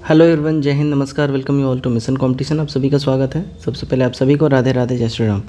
Hello everyone, जय हिंद, नमस्कार, welcome you all to mission competition. आप सभी का स्वागत है। सबसे पहले आप सभी को राधे राधे, जय श्री राम।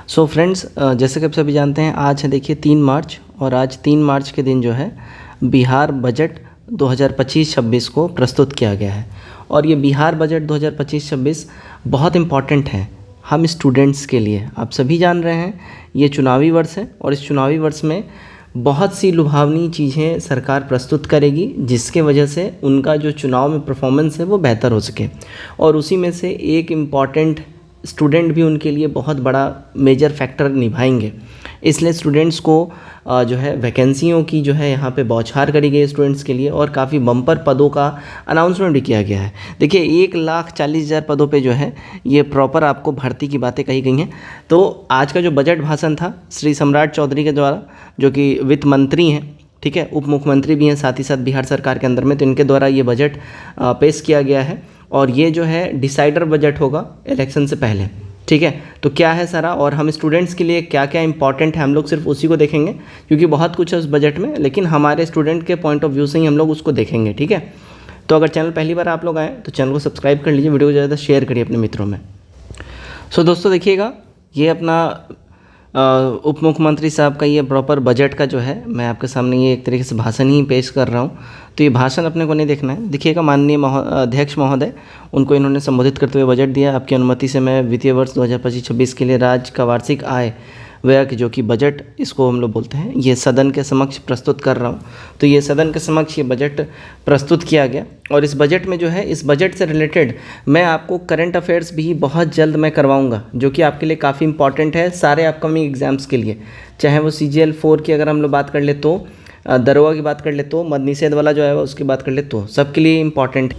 सो फ्रेंड्स, जैसे कि आप सभी जानते हैं, आज है देखिए 3 मार्च, और आज 3 मार्च के दिन जो है बिहार बजट 2025-26 को प्रस्तुत किया गया है। और ये बिहार बजट 2025-26 बहुत इम्पॉर्टेंट है हम स्टूडेंट्स के लिए। आप सभी जान रहे हैं ये चुनावी वर्ष है, और इस चुनावी वर्ष में बहुत सी लुभावनी चीज़ें सरकार प्रस्तुत करेगी, जिसके वजह से उनका जो चुनाव में परफॉर्मेंस है वो बेहतर हो सके। और उसी में से एक इम्पॉर्टेंट स्टूडेंट भी उनके लिए बहुत बड़ा मेजर फैक्टर निभाएंगे। इसलिए स्टूडेंट्स को जो है वैकेंसियों की जो है यहाँ पे बौछार करी गई स्टूडेंट्स के लिए, और काफ़ी बम्पर पदों का अनाउंसमेंट भी किया गया है। देखिए 1,40,000 पदों पे जो है ये प्रॉपर आपको भर्ती की बातें कही गई हैं। तो आज का जो बजट भाषण था श्री सम्राट चौधरी के द्वारा, जो कि वित्त मंत्री हैं, ठीक है, उप मुख्यमंत्री भी हैं साथ ही साथ बिहार सरकार के अंदर में, तो इनके द्वारा ये बजट पेश किया गया है। और ये जो है डिसाइडर बजट होगा इलेक्शन से पहले, ठीक है। तो क्या है सारा, और हम स्टूडेंट्स के लिए क्या क्या इंपॉर्टेंट है, हम लोग सिर्फ उसी को देखेंगे, क्योंकि बहुत कुछ है उस बजट में, लेकिन हमारे स्टूडेंट के पॉइंट ऑफ व्यू से ही हम लोग उसको देखेंगे, ठीक है। तो अगर चैनल पहली बार आप लोग आए तो चैनल को सब्सक्राइब कर लीजिए, वीडियो को ज़्यादा शेयर करिए अपने मित्रों में। सो दोस्तों देखिएगा, ये अपना उप मुख्यमंत्री साहब का ये प्रॉपर बजट का जो है, मैं आपके सामने ये एक तरीके से भाषण ही पेश कर रहा हूँ। तो ये भाषण अपने को नहीं देखना है। देखिएगा, माननीय अध्यक्ष महोदय, उनको इन्होंने संबोधित करते हुए बजट दिया। आपकी अनुमति से मैं वित्तीय वर्ष 2025-26 के लिए राज्य का वार्षिक आय व्यय, जो कि बजट इसको हम लोग बोलते हैं, ये सदन के समक्ष प्रस्तुत कर रहा हूँ। तो ये सदन के समक्ष ये बजट प्रस्तुत किया गया, और इस बजट में जो है, इस बजट से रिलेटेड मैं आपको करंट अफेयर्स भी बहुत जल्द मैं करवाऊँगा, जो कि आपके लिए काफ़ी इंपॉर्टेंट है सारे अपकमिंग एग्जाम्स के लिए। चाहे वो CGL 4 की अगर हम लोग बात कर ले तो, दरोगा की बात कर ले तो, मद निषेध वाला जो है उसकी बात कर ले तो, सबके लिए इम्पॉर्टेंट है।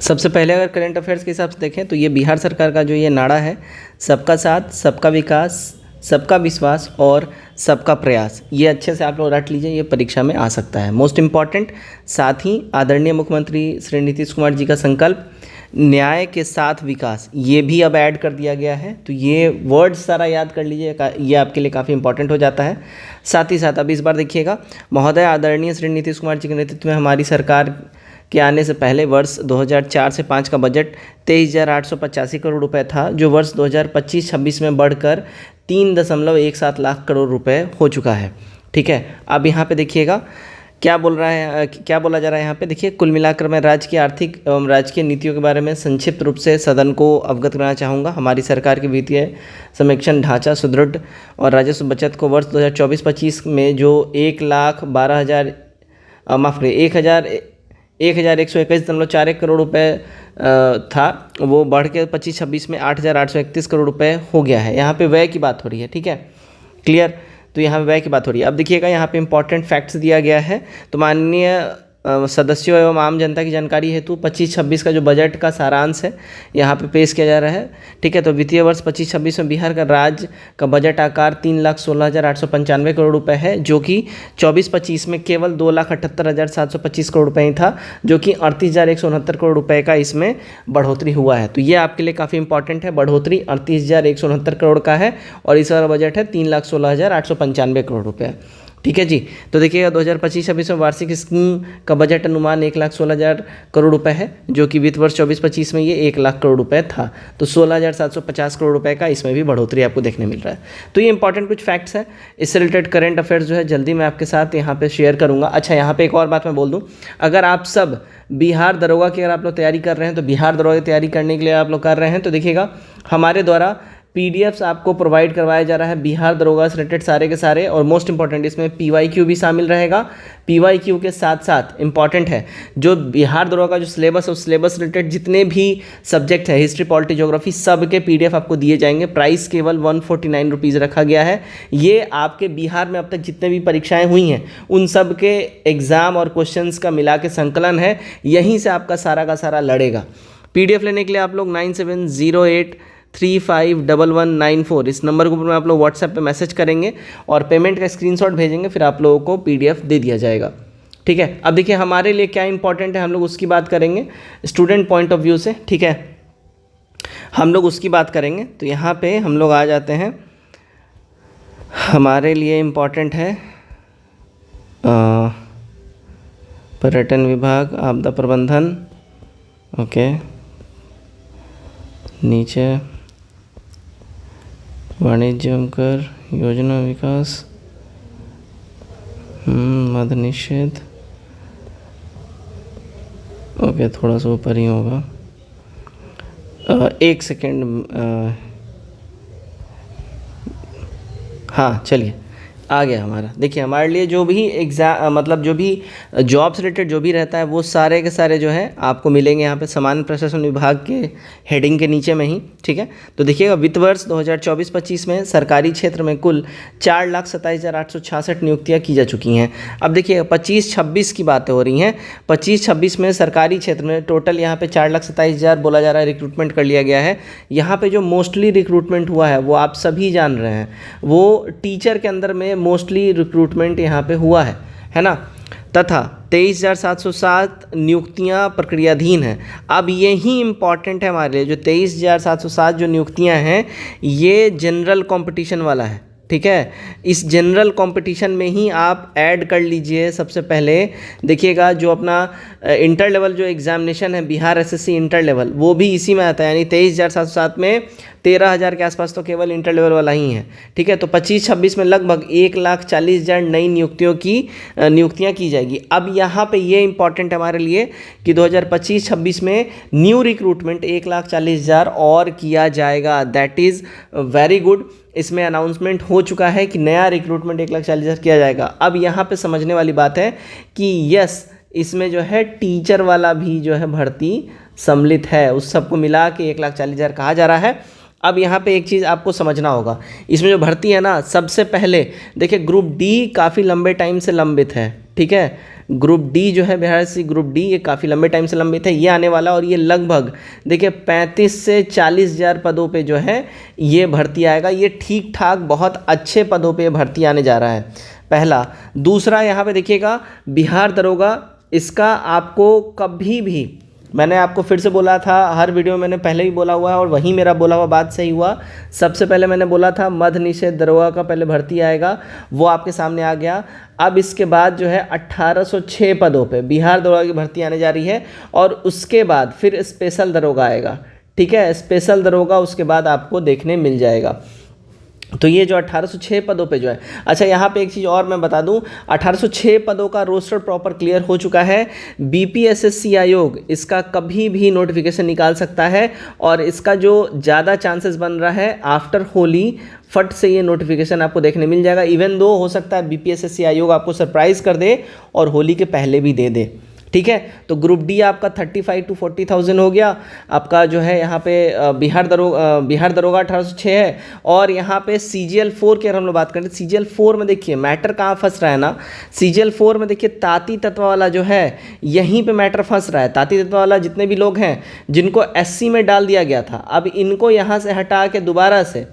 सबसे पहले अगर करंट अफेयर्स के हिसाब से देखें तो ये बिहार सरकार का जो ये नारा है, सबका साथ, सबका विकास, सबका विश्वास और सबका प्रयास, ये अच्छे से आप लोग रट लीजिए, ये परीक्षा में आ सकता है। मोस्ट इम्पॉर्टेंट, साथ ही आदरणीय मुख्यमंत्री श्री नीतीश कुमार जी का संकल्प न्याय के साथ विकास, ये भी अब ऐड कर दिया गया है। तो ये वर्ड्स सारा याद कर लीजिए, ये आपके लिए काफ़ी इंपॉर्टेंट हो जाता है। साथ ही साथ अब इस बार देखिएगा, महोदय आदरणीय श्री नीतीश कुमार जी के नेतृत्व में हमारी सरकार के आने से पहले वर्ष 2004 से 5 का बजट 23,885 करोड़ रुपए था, जो वर्ष 2025-26 में बढ़कर 3.17 लाख करोड़ रुपए हो चुका है, ठीक है। अब यहाँ पे देखिएगा क्या बोल रहा है, क्या बोला जा रहा है यहाँ पे। देखिए, कुल मिलाकर मैं राज्य की आर्थिक एवं राजकीय नीतियों के बारे में संक्षिप्त रूप से सदन को अवगत कराना चाहूँगा। हमारी सरकार की वित्तीय समीक्षण ढांचा सुदृढ़ और राजस्व बचत को वर्ष 2024-25 में जो 1,12,000 माफ़ करिए 1,121.41 करोड़ रुपए था, वो बढ़ के 25-26 में 8,831 करोड़ रुपए हो गया है। यहाँ पे व्यय की बात हो रही है, ठीक है, क्लियर। तो यहाँ पे व्यय की बात हो रही है। अब देखिएगा, यहाँ पे इंपॉर्टेंट फैक्ट्स दिया गया है। तो माननीय सदस्यों एवं आम जनता की जानकारी हेतु 25-26 का जो बजट का सारांश है यहाँ पे पेश किया जा रहा है, ठीक है। तो वित्तीय वर्ष 25-26 में बिहार का राज्य का बजट आकार 3,16,895 करोड़ रुपए है, जो कि 24-25 में केवल 2,78,725 करोड़ रुपए ही था, जो कि 38,169 करोड़ रुपए का इसमें बढ़ोतरी हुआ है। तो ये आपके लिए काफ़ी इंपॉर्टेंट है, बढ़ोतरी 38,169 करोड़ का है, और इस बार बजट है 3,16,895 करोड़ रुपये, ठीक है जी। तो देखिएगा 2025-26 में वार्षिक स्कीम का बजट अनुमान 1,16,000 करोड़ रुपए है, जो कि वित्त वर्ष 24-25 में ये 1 लाख करोड़ रुपए था। तो 16,750 करोड़ रुपए का इसमें भी बढ़ोतरी आपको देखने मिल रहा है। तो ये इंपॉर्टेंट कुछ फैक्ट्स है। इससे रिलेटेड करंट अफेयर्स जो है जल्दी मैं आपके साथ यहाँ पे शेयर करूँगा। अच्छा, यहाँ पे एक और बात मैं बोल दूँ, अगर आप सब बिहार दरोगा की अगर आप लोग तैयारी कर रहे हैं, तो बिहार दरोगा की तैयारी करने के लिए आप लोग कर रहे हैं, तो देखिएगा हमारे द्वारा PDFs आपको प्रोवाइड करवाया जा रहा है बिहार दरोगा से रिलेटेड सारे के सारे, और मोस्ट इंपॉर्टेंट इसमें PYQ भी शामिल रहेगा। PYQ के साथ साथ इंपॉर्टेंट है जो बिहार दरोगा का जो सिलेबस है, उस सिलेबस रिलेटेड जितने भी सब्जेक्ट है, हिस्ट्री, पॉलिटी, ज्योग्राफी, सब के PDF आपको दिए जाएंगे। प्राइस केवल 149 रुपीज़ रखा गया है। ये आपके बिहार में अब तक जितने भी परीक्षाएँ हुई हैं उन सब के एग्ज़ाम और क्वेश्चन का मिला के संकलन है, यहीं से आपका सारा का सारा लड़ेगा। PDF लेने के लिए आप लोग 9708351194 इस नंबर के ऊपर में आप लोग व्हाट्सएप पे मैसेज करेंगे और पेमेंट का स्क्रीनशॉट भेजेंगे, फिर आप लोगों को PDF दे दिया जाएगा, ठीक है। अब देखिए हमारे लिए क्या इंपॉर्टेंट है, हम लोग उसकी बात करेंगे स्टूडेंट पॉइंट ऑफ व्यू से, ठीक है, हम लोग उसकी बात करेंगे। तो यहाँ पे हम लोग आ जाते हैं, हमारे लिए इम्पॉर्टेंट है पर्यटन विभाग, आपदा प्रबंधन, ओके, नीचे वाणिज्य कर योजना विकास, मद निषेध, ओके, थोड़ा सा ऊपर ही होगा। एक सेकेंड, हाँ चलिए आ गया हमारा। देखिए हमारे लिए जो भी एग्ज़ाम मतलब जो भी जॉब से रिलेटेड जो भी रहता है वो सारे के सारे जो है आपको मिलेंगे यहाँ पे सामान्य प्रशासन विभाग के हेडिंग के नीचे में ही, ठीक है। तो देखिएगा वित्त वर्ष 2024-25 में सरकारी क्षेत्र में कुल 4,27,866 नियुक्तियाँ की जा चुकी हैं। अब देखिए 25-26 की बातें हो रही हैं। 25-26 में सरकारी क्षेत्र में टोटल यहाँ पे 4,27,000 बोला जा रहा है रिक्रूटमेंट कर लिया गया है। यहाँ पे जो मोस्टली रिक्रूटमेंट हुआ है वो आप सभी जान रहे हैं, वो टीचर के अंदर में मोस्टली रिक्रूटमेंट यहाँ पे हुआ है ना। तथा 23,707 नियुक्तियाँ प्रक्रियाधीन हैं। अब यही इम्पॉर्टेंट है हमारे लिए, जो 23,707 जो नियुक्तियाँ हैं ये जनरल कंपटीशन वाला है, ठीक है। इस जनरल कंपटीशन में ही आप ऐड कर लीजिए। सबसे पहले देखिएगा जो अपना इंटर लेवल जो एग्जामिनेशन है बिहार एसएससी इंटर लेवल, वो भी इसी में आता है, यानी 23,707 में 13,000 के आसपास तो केवल इंटर लेवल वाला ही है, ठीक है। तो 25-26 में लगभग 1,40,000 नई नियुक्तियाँ की जाएगी। अब यहाँ पे ये इंपॉर्टेंट है हमारे लिए कि 2025-26 में न्यू रिक्रूटमेंट 1,40,000 और किया जाएगा। That is very good. इसमें अनाउंसमेंट हो चुका है कि नया रिक्रूटमेंट 1,40,000 किया जाएगा। अब यहाँ पे समझने वाली बात है कि यस, इसमें जो है टीचर वाला भी जो है भर्ती सम्मिलित है, उस सबको मिला के 1,40,000 कहा जा रहा है। अब यहाँ पे एक चीज़ आपको समझना होगा, इसमें जो भर्ती है ना, सबसे पहले देखिए ग्रुप डी काफ़ी लंबे टाइम से लंबित है, ठीक है। ग्रुप डी जो है बिहार से ग्रुप डी ये काफ़ी लंबे टाइम से लंबित है, ये आने वाला, और ये लगभग देखिए 35 से 40,000 पदों पे जो है ये भर्ती आएगा। ये ठीक ठाक बहुत अच्छे पदों पे भर्ती आने जा रहा है, पहला। दूसरा यहाँ पे देखिएगा बिहार दरोगा, इसका आपको कभी भी, मैंने आपको फिर से बोला था, हर वीडियो में मैंने पहले भी बोला हुआ है और वहीं मेरा बोला हुआ बात सही हुआ। सबसे पहले मैंने बोला था मद निषेध दरोगा का पहले भर्ती आएगा, वो आपके सामने आ गया। अब इसके बाद जो है 1806 पदों पे बिहार दरोगा की भर्ती आने जा रही है, और उसके बाद फिर स्पेशल दरोगा आएगा, ठीक है। स्पेशल दरोगा उसके बाद आपको देखने मिल जाएगा। तो ये जो 1806 पदों पे जो है, अच्छा यहाँ पे एक चीज़ और मैं बता दूं, 1806 पदों का रोस्टर प्रॉपर क्लियर हो चुका है। बीपीएसएससी आयोग इसका कभी भी नोटिफिकेशन निकाल सकता है, और इसका जो ज़्यादा चांसेस बन रहा है आफ्टर होली फट से ये नोटिफिकेशन आपको देखने मिल जाएगा। इवन दो हो सकता है बीपीएसएससी आयोग आपको सरप्राइज़ कर दे और होली के पहले भी दे दे, ठीक है। तो ग्रुप डी आपका 35 to 40,000 हो गया आपका, जो है यहाँ पे बिहार दरोगा 1806 है। और यहाँ पे CGL 4 की अगर हम लोग बात करें, CGL 4 में देखिए मैटर कहाँ फंस रहा है ना, CGL 4 में देखिए ताती तत्व वाला जो है यहीं पे मैटर फंस रहा है। ताती तत्व वाला जितने भी लोग हैं जिनको SC में डाल दिया गया था, अब इनको यहाँ से हटा के दोबारा से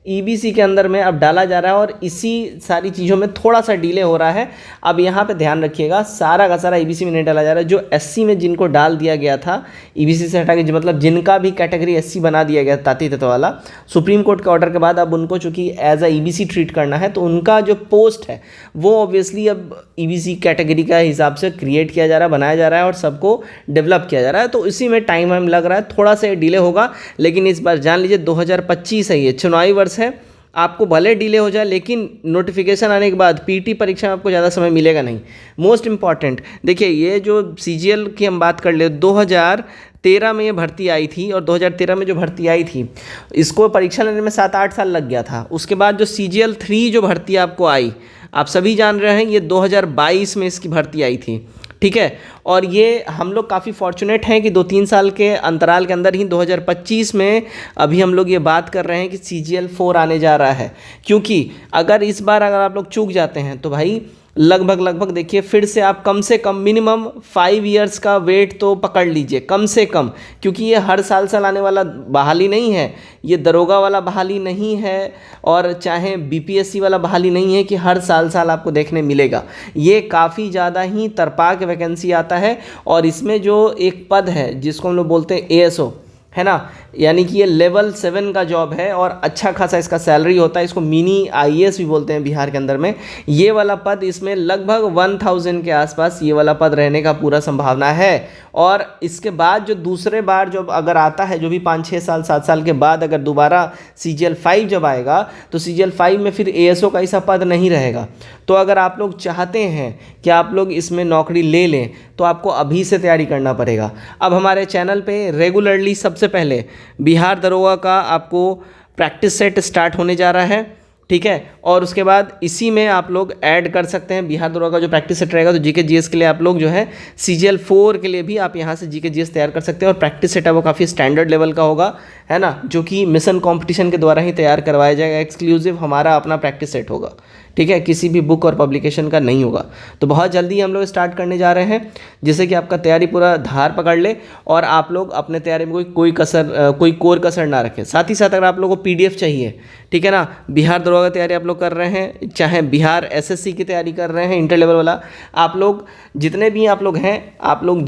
EBC के अंदर में अब डाला जा रहा है, और इसी सारी चीज़ों में थोड़ा सा डिले हो रहा है। अब यहाँ पे ध्यान रखिएगा, सारा का सारा EBC में नहीं डाला जा रहा है। जो SC में जिनको डाल दिया गया था EBC से हटा के, मतलब जिनका भी कैटेगरी SC बना दिया गया ताती तत्व वाला, सुप्रीम कोर्ट के ऑर्डर के बाद अब उनको चूँकि एज अ EBC ट्रीट करना है, तो उनका जो पोस्ट है वो ऑब्वियसली अब EBC कैटेगरी का हिसाब से क्रिएट किया जा रहा है, बनाया जा रहा है और सबको डेवलप किया जा रहा है। तो इसी में टाइम लग रहा है, थोड़ा सा डिले होगा। लेकिन इस बार जान लीजिए 2025 है, ये चुनावी वर्ष है, आपको भले डिले हो जाए लेकिन नोटिफिकेशन आने के बाद पीटी परीक्षा में आपको ज़्यादा समय मिलेगा नहीं। मोस्ट इम्पॉर्टेंट देखिए, ये जो CGL की हम बात कर ले, 2013 में ये भर्ती आई थी, और 2013 में जो भर्ती आई थी इसको परीक्षा लेने में 7-8 साल लग गया था। उसके बाद जो CGL 3 जो भर्ती आपको आई, आप सभी जान रहे हैं, ये 2022 में इसकी भर्ती आई थी, ठीक है। और ये हम लोग काफ़ी फॉर्चुनेट हैं कि 2-3 साल के अंतराल के अंदर ही 2025 में अभी हम लोग ये बात कर रहे हैं कि CGL 4 आने जा रहा है। क्योंकि अगर आप लोग चूक जाते हैं तो भाई लगभग देखिए फिर से आप कम से कम मिनिमम 5 इयर्स का वेट तो पकड़ लीजिए कम से कम, क्योंकि ये हर साल आने वाला बहाली नहीं है, ये दरोगा वाला बहाली नहीं है, और चाहे BPSC वाला बहाली नहीं है कि हर साल आपको देखने मिलेगा। ये काफ़ी ज़्यादा ही तरपा के वैकेंसी आता है, और इसमें जो एक पद है जिसको हम लोग बोलते हैं ASO, है ना। यानी कि ये लेवल 7 का जॉब है और अच्छा खासा इसका सैलरी होता है। इसको मिनी आईएएस भी बोलते हैं बिहार के अंदर में। ये वाला पद, इसमें लगभग 1000 के आसपास ये वाला पद रहने का पूरा संभावना है। और इसके बाद जो दूसरे बार जब अगर आता है, जो भी 5-6 साल 7 साल के बाद अगर दोबारा CGL 5 जब आएगा, तो CGL 5 में फिर ASO का ऐसा पद नहीं रहेगा। तो अगर आप लोग चाहते हैं कि आप लोग इसमें नौकरी ले लें, तो आपको अभी से तैयारी करना पड़ेगा। अब हमारे चैनल पे रेगुलरली सबसे पहले बिहार दरोगा का आपको प्रैक्टिस सेट स्टार्ट होने जा रहा है, ठीक है। और उसके बाद इसी में आप लोग ऐड कर सकते हैं बिहार दरोगा का जो प्रैक्टिस सेट रहेगा। तो जीके जीएस के लिए आप लोग जो है CGL 4 के लिए भी आप यहाँ से जीके जीएस तैयार कर सकते हैं। और प्रैक्टिस सेट है वो काफ़ी स्टैंडर्ड लेवल का होगा, है ना, जो कि मिशन कंपटीशन के द्वारा ही तैयार करवाया जाएगा। एक्सक्लूसिव हमारा अपना प्रैक्टिस सेट होगा, ठीक है, किसी भी बुक और पब्लिकेशन का नहीं होगा। तो बहुत जल्दी हम लोग स्टार्ट करने जा रहे हैं, जिससे कि आपका तैयारी पूरा धार पकड़ ले और आप लोग अपने तैयारी में कोई कोर कसर ना रखें। साथ ही साथ अगर आप लोगों को PDF चाहिए, ठीक है ना, बिहार दरोगा की तैयारी आप लोग कर रहे हैं, चाहे बिहार SSC की तैयारी कर रहे हैं इंटर लेवल वाला, आप लोग जितने भी आप लोग हैं, आप लोग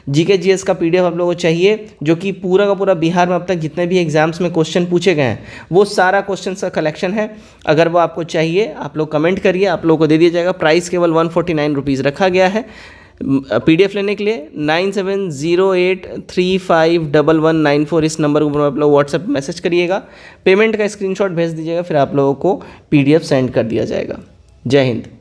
जीके जीएस का PDF आप लोगों को चाहिए, जो कि पूरा का पूरा बिहार में अब तक जितने भी एग्जाम्स में क्वेश्चन पूछे गए हैं वो सारा क्वेश्चन का कलेक्शन है। अगर वो आपको चाहिए आप लोग कमेंट करिए, आप लोगों को दे दिया जाएगा। प्राइस केवल 149 रुपीज़ रखा गया है। PDF लेने के लिए 9708351194 इस नंबर के ऊपर आप लोग व्हाट्सएप मैसेज करिएगा, पेमेंट का स्क्रीनशॉट भेज दीजिएगा, फिर आप लोगों को PDF सेंड कर दिया जाएगा। जय हिंद।